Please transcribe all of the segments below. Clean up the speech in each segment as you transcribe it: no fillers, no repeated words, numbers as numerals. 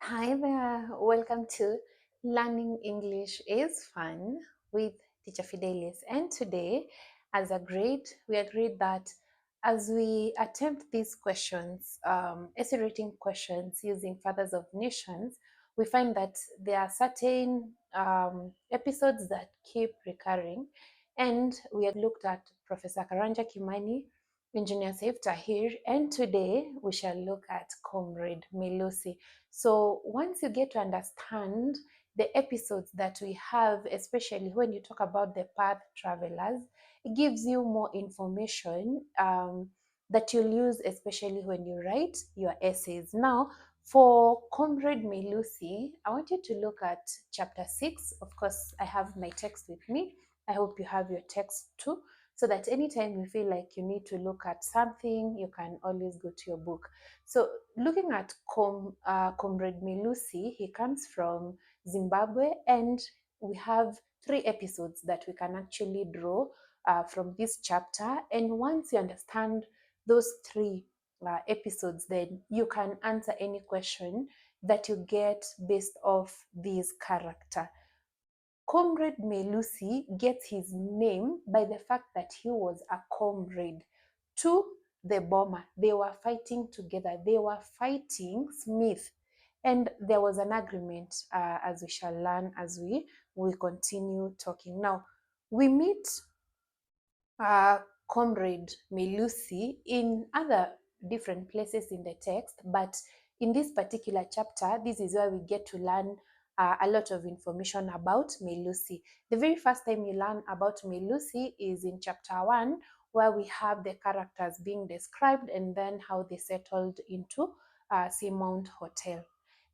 Hi there, welcome to Learning English is Fun with Teacher Fidelis. And today, we agreed that as we attempt these questions, essay writing questions using Fathers of Nations, we find that there are certain episodes that keep recurring. And we have looked at Professor Karanja Kimani, Engineer Saif Tahir, and today we shall look at Comrade Melusi. So once you get to understand the episodes that we have, especially when you talk about the path travelers, it gives you more information that you'll use, especially when you write your essays. Now, for Comrade Melusi, I want you to look at chapter 6. Of course, I have my text with me. I hope you have your text too, so that anytime you feel like you need to look at something, you can always go to your book. So looking at Comrade Melusi, he comes from Zimbabwe, and we have 3 episodes that we can actually draw from this chapter. And once you understand those 3 episodes, then you can answer any question that you get based off this character. Comrade Melusi gets his name by the fact that he was a comrade to the bomber. They were fighting together. They were fighting Smith. And there was an agreement, as we shall learn as we continue talking. Now, we meet uh, Comrade Melusi in other different places in the text, but in this particular chapter, this is where we get to learn a lot of information about Melusi. The very first time you learn about Melusi is in chapter 1, where we have the characters being described and then how they settled into Seamount Hotel.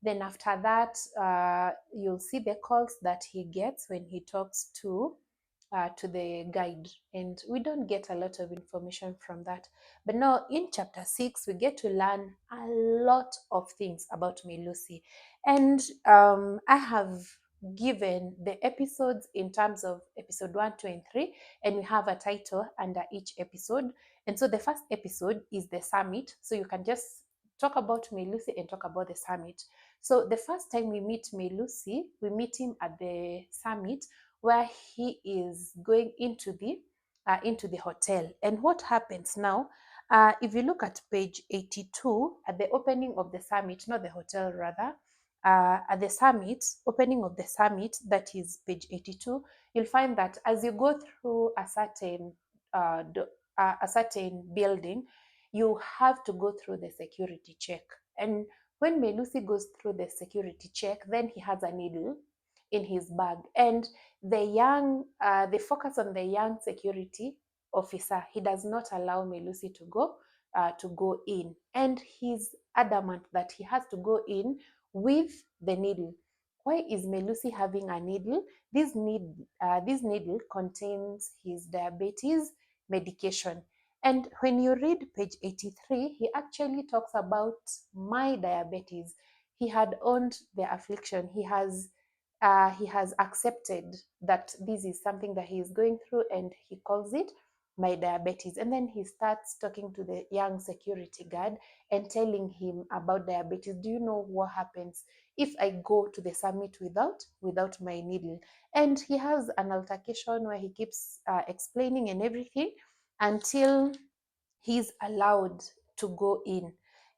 Then after that, you'll see the calls that he gets when he talks to the guide, and we don't get a lot of information from that. But now in chapter 6, we get to learn a lot of things about Melusi, and I have given the episodes in terms of episode 1, 2, and 3, and we have a title under each episode. And so the first episode is the summit, so you can just talk about Melusi and talk about the summit. So the first time we meet Melusi, we meet him at the summit where he is going into the hotel. And what happens now? If you look at page 82, at the opening of the summit, not the hotel rather, at the summit, opening of the summit, that is page 82, you'll find that as you go through a certain building, you have to go through the security check. And when Melusi goes through the security check, then he has a needle in his bag, and they focus on the young security officer. He does not allow Melusi to go in, and he's adamant that he has to go in with the needle. Why is Melusi having a needle? This needle contains his diabetes medication. And when you read page 83, he actually talks about my diabetes. He had owned the affliction. He has accepted that this is something that he is going through, and he calls it my diabetes. And then he starts talking to the young security guard and telling him about diabetes. Do you know what happens if I go to the summit without my needle? And he has an altercation where he keeps explaining and everything until he's allowed to go in.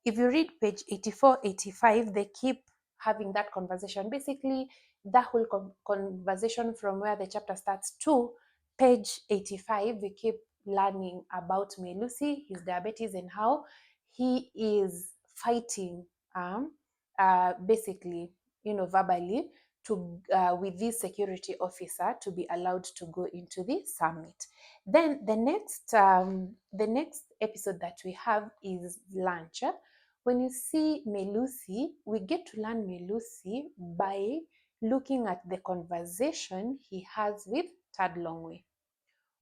If you read page 84, 85, they keep having that conversation. Basically, that whole conversation from where the chapter starts to page 85, we keep learning about Melusi, his diabetes, and how he is fighting, basically, verbally, to with this security officer to be allowed to go into the summit. Then the next episode that we have is lunch. When you see Melusi, we get to learn Melusi by looking at the conversation he has with Tad Longway.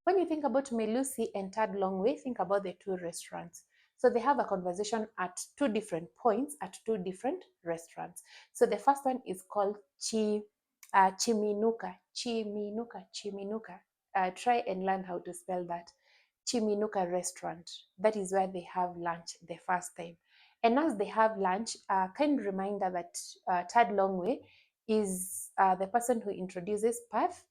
When you think about Melusi and Tad Longway, think about the 2 restaurants. So they have a conversation at 2 different points at 2 different restaurants. So the first one is called Chiminuka. Chiminuka. Try and learn how to spell that. Chiminuka restaurant. That is where they have lunch the first time. And as they have lunch, a kind reminder that Tad Longway is the person who introduces Path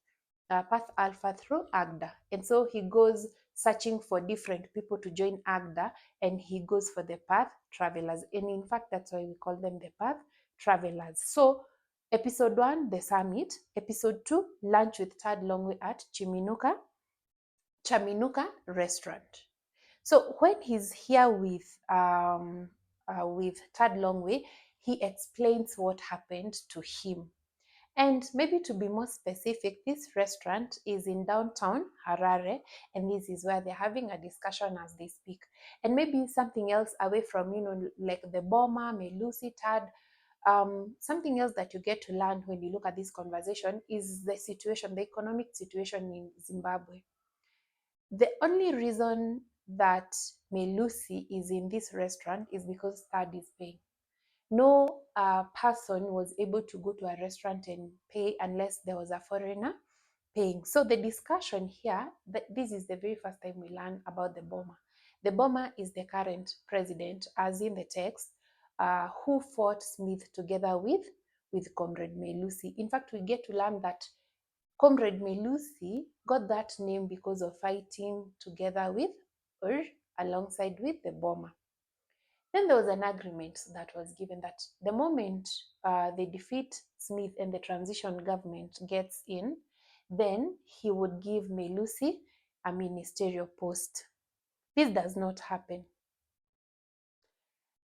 Alpha through Agda. And so he goes searching for different people to join Agda, and he goes for the Path Travelers. And in fact, that's why we call them the Path Travelers. So episode 1, the summit. Episode 2, lunch with Tad Longway at Chaminuka restaurant. So when he's here with Tad Longway, he explains what happened to him. And maybe to be more specific, this restaurant is in downtown Harare, and this is where they're having a discussion as they speak. And maybe something else away from, like the Boma, Melusi, Tad, something else that you get to learn when you look at this conversation is the situation, the economic situation in Zimbabwe. The only reason that Melusi is in this restaurant is because Tad is paying. No person was able to go to a restaurant and pay unless there was a foreigner paying. So the discussion here, this is the very first time we learn about the Boma. The Boma is the current president, as in the text, who fought Smith together with Comrade Melusi. In fact, we get to learn that Comrade Melusi got that name because of fighting together with or alongside with the Boma. Then there was an agreement that was given that the moment they defeat Smith and the transition government gets in, then he would give Melusi a ministerial post. This does not happen.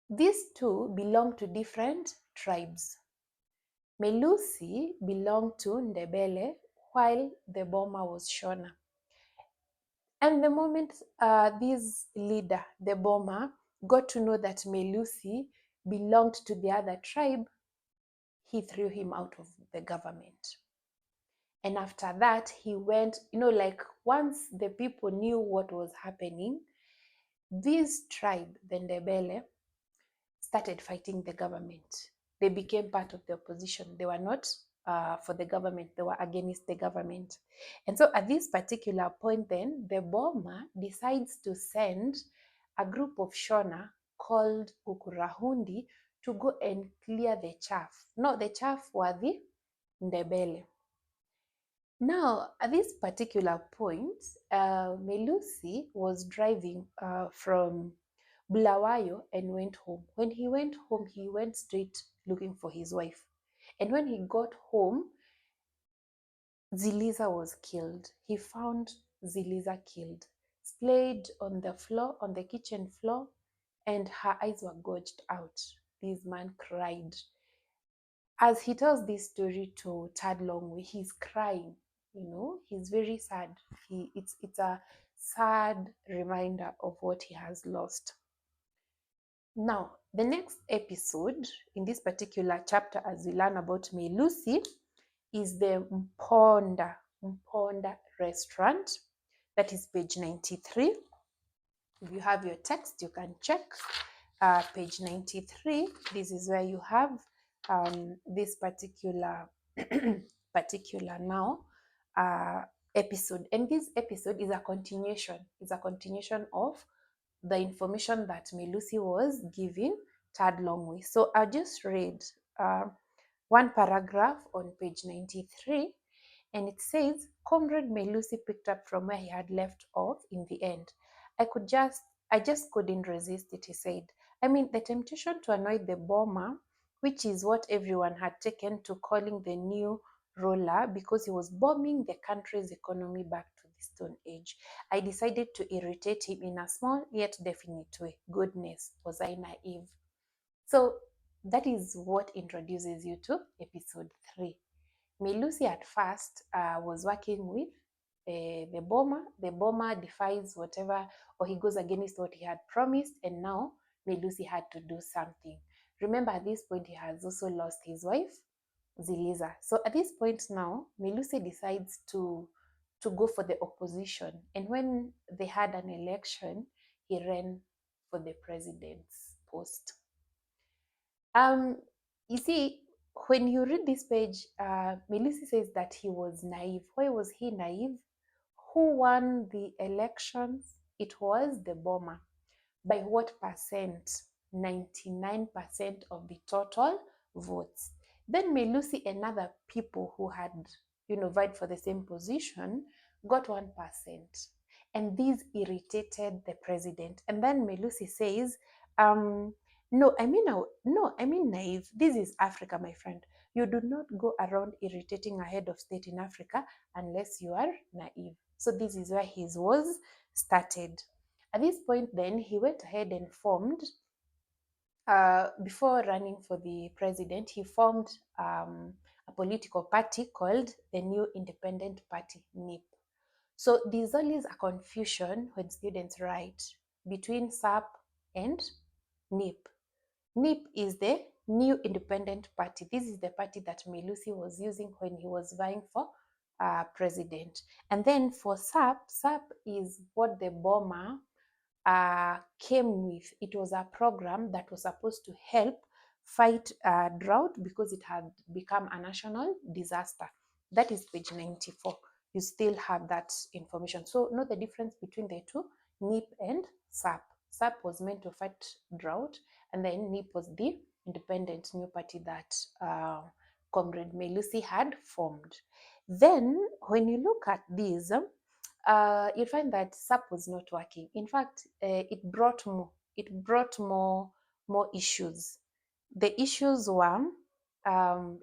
These two belong to different tribes. Melusi belonged to Ndebele while the Boma was Shona. And the moment this leader, the Boma, got to know that Melusi belonged to the other tribe, he threw him out of the government. And after that, he went, like once the people knew what was happening, this tribe, the Ndebele, started fighting the government. They became part of the opposition. They were not for the government, they were against the government. And so at this particular point, then, the Boma decides to send a group of Shona called Ukurahundi to go and clear the chaff. No, the chaff were the Ndebele. Now, at this particular point, Melusi was driving from Bulawayo and went home. When he went home, he went straight looking for his wife. And when he got home, Ziliza was killed. He found Ziliza killed, splayed on the floor, on the kitchen floor, and her eyes were gouged out. This man cried. As he tells this story to Tad Longway, he's crying. He's very sad. It's a sad reminder of what he has lost. Now, the next episode in this particular chapter, as we learn about Melusi, is the Mponda restaurant. That is page 93. If you have your text, you can check page 93. This is where you have this particular now episode. And this episode is a continuation. It's a continuation of the information that Melusi was giving Tad Longway. So I just read one paragraph on page 93, and it says, Comrade Melusi picked up from where he had left off in the end. I just couldn't resist it, he said. I mean, the temptation to annoy the Boma, which is what everyone had taken to calling the new ruler because he was bombing the country's economy back to the Stone Age. I decided to irritate him in a small yet definite way. Goodness, was I naive? So that is what introduces you to episode 3. Melusi at first was working with the Boma. The Boma defies whatever, or he goes against what he had promised, and now Melusi had to do something. Remember, at this point, he has also lost his wife, Ziliza. So at this point now, Melusi decides to go for the opposition. And when they had an election, he ran for the president's post. You see, when you read this page, Melusi says that he was naive. Why was he naive? Who won the elections? It was the Boma. By what percent? 99% of the total votes. Then Melusi and other people who had, vied for the same position got 1%. And these irritated the president. And then Melusi says, no, I mean naive. This is Africa, my friend. You do not go around irritating a head of state in Africa unless you are naive. So this is where his was started. At this point, then, he went ahead and formed, before running for the president, he formed a political party called the New Independent Party, NIP. So there's always a confusion when students write between SAP and NIP. NIP is the New Independent Party. This is the party that Melusi was using when he was vying for president. And then for SAP is what the bomber came with. It was a program that was supposed to help fight drought because it had become a national disaster. That is page 94. You still have that information. So know the difference between the two, NIP and SAP. SAP was meant to fight drought, and then NIP was the independent new party that Comrade Melusi had formed. Then, when you look at these, you'll find that SAP was not working. In fact, it brought more issues. The issues were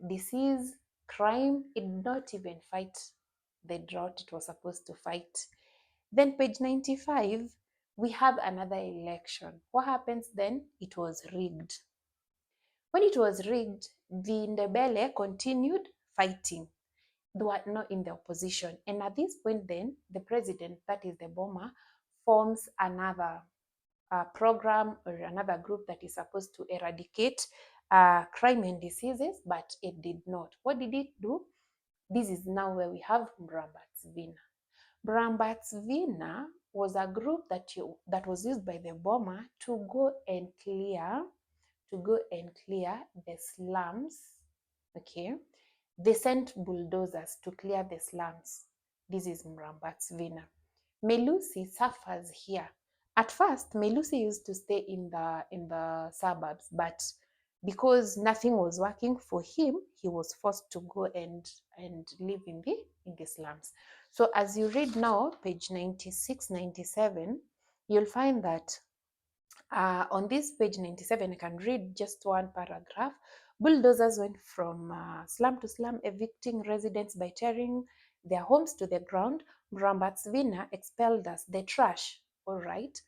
disease, crime. It did not even fight the drought it was supposed to fight. Then page 95, we have another election. What happens then? It was rigged. When it was rigged, the Ndebele continued fighting. They were not in the opposition. And at this point then, the president, that is the bomber, forms another program or another group that is supposed to eradicate crime and diseases, but it did not. What did it do? This is now where we have Mrambatsvina. Mrambatsvina was a group that was used by the bomber to go and clear the slums. Okay, they sent bulldozers to clear the slums. This is Mrambatsvina. Melusi suffers here. At first, Melusi used to stay in the suburbs, but because nothing was working for him, he was forced to go and live in the slums. So as you read now, page 96, 97, you'll find that on this page 97, I can read just one paragraph. Bulldozers went from slum to slum, evicting residents by tearing their homes to the ground. Mrambatsvina expelled us, the trash. All right.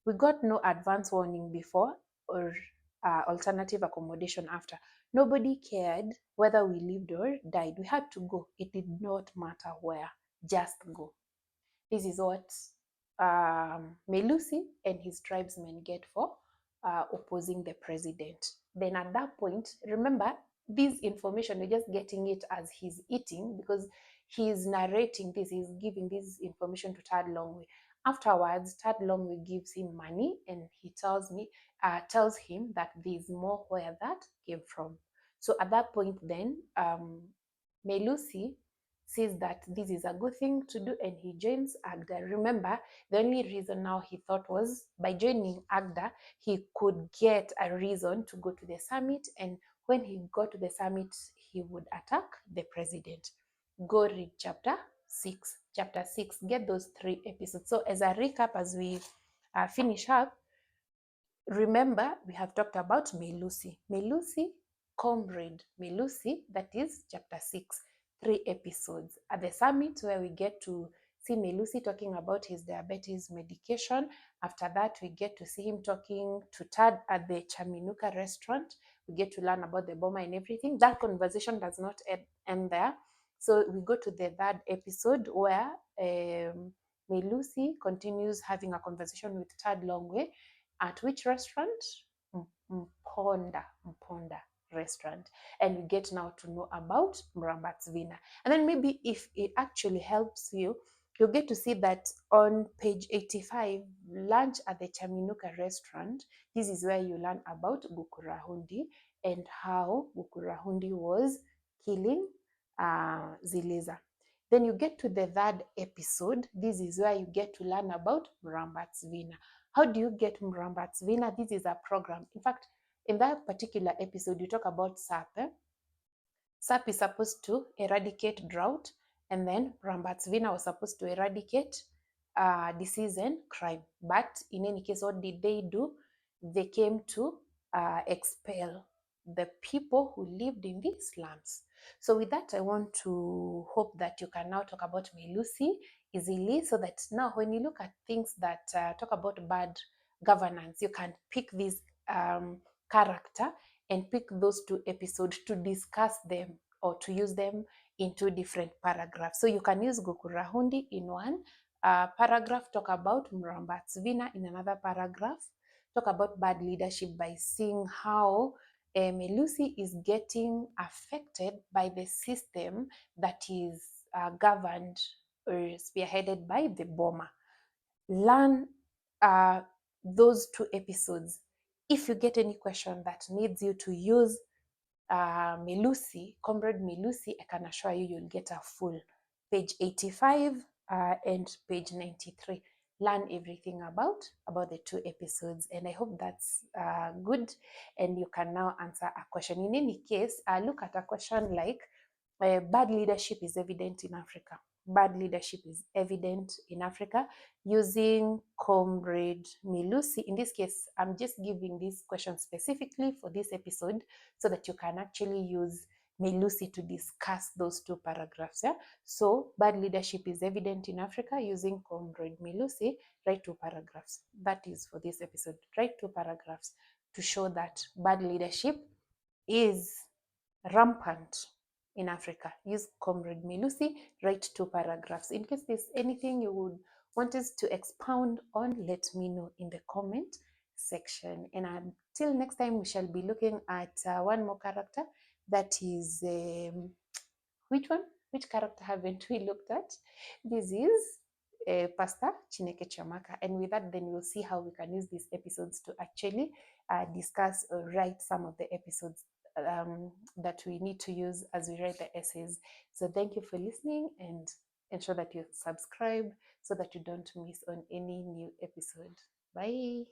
We got no advance warning before or alternative accommodation after. Nobody cared whether we lived or died. We had to go. It did not matter where. Just go. This is what Melusi and his tribesmen get for opposing the president. Then at that point, remember, this information, you're just getting it as he's eating because he's narrating this, he's giving this information to Tad Longway. Afterwards, Tad Longway gives him money and he tells him that there's more where that came from. So at that point then, Melusi says that this is a good thing to do and he joins Agda. Remember, the only reason now he thought was by joining Agda, he could get a reason to go to the summit, and when he got to the summit, he would attack the president. Go read chapter 6. Chapter 6, get those 3 episodes. So as a recap, as we finish up, remember, we have talked about Melusi. Comrade Melusi, that is chapter 6, 3 episodes. At the summit, where we get to see Melusi talking about his diabetes medication. After that, we get to see him talking to Tad at the Chaminuka restaurant. We get to learn about the bomber and everything. That conversation does not end there. So we go to the 3rd episode where Melusi continues having a conversation with Tad Longway. At which restaurant? Mponda restaurant. And we get now to know about Mrambatsvina. And then maybe if it actually helps you, you'll get to see that on page 85, lunch at the Chaminuka restaurant, this is where you learn about Gukurahundi and how Gukurahundi was killing Ziliza. Then you get to the 3rd episode. This is where you get to learn about Mrambatsvina. How do you get Mrambatsvina? This is a program. In fact, in that particular episode, you talk about SAP. SAP is supposed to eradicate drought, and then Rambatsvina was supposed to eradicate disease and crime. But in any case, what did they do? They came to expel the people who lived in the slums. So with that, I want to hope that you can now talk about Melusi easily, so that now when you look at things that talk about bad governance, you can pick this character and pick those two episodes to discuss them or to use them in two different paragraphs. So you can use Gokurahundi in one paragraph, talk about Mrambatsvina in another paragraph, talk about bad leadership by seeing how Melusi is getting affected by the system that is governed or spearheaded by the bomber. Learn those two episodes. If you get any question that needs you to use Melusi, Comrade Melusi, I can assure you you'll get a full page 85 and page 93. Learn everything about the two episodes, and I hope that's good, and you can now answer a question. In any case, look at a question like bad leadership is evident in Africa. Bad leadership is evident in Africa, using Comrade Melusi. In this case, I'm just giving this question specifically for this episode so that you can actually use Melusi to discuss those two paragraphs. Yeah? So bad leadership is evident in Africa, using Comrade Melusi. Write two paragraphs. That is for this episode. Write two paragraphs to show that bad leadership is rampant in Africa. Use Comrade Melusi, write two paragraphs. In case there's anything you would want us to expound on, let me know in the comment section. And until next time, we shall be looking at one more character, that is, which one? Which character haven't we looked at? This is Pastor Chineke Chamaka. And with that, then we'll see how we can use these episodes to actually discuss or write some of the episodes that we need to use as we write the essays. So thank you for listening, and ensure that you subscribe so that you don't miss on any new episode. Bye.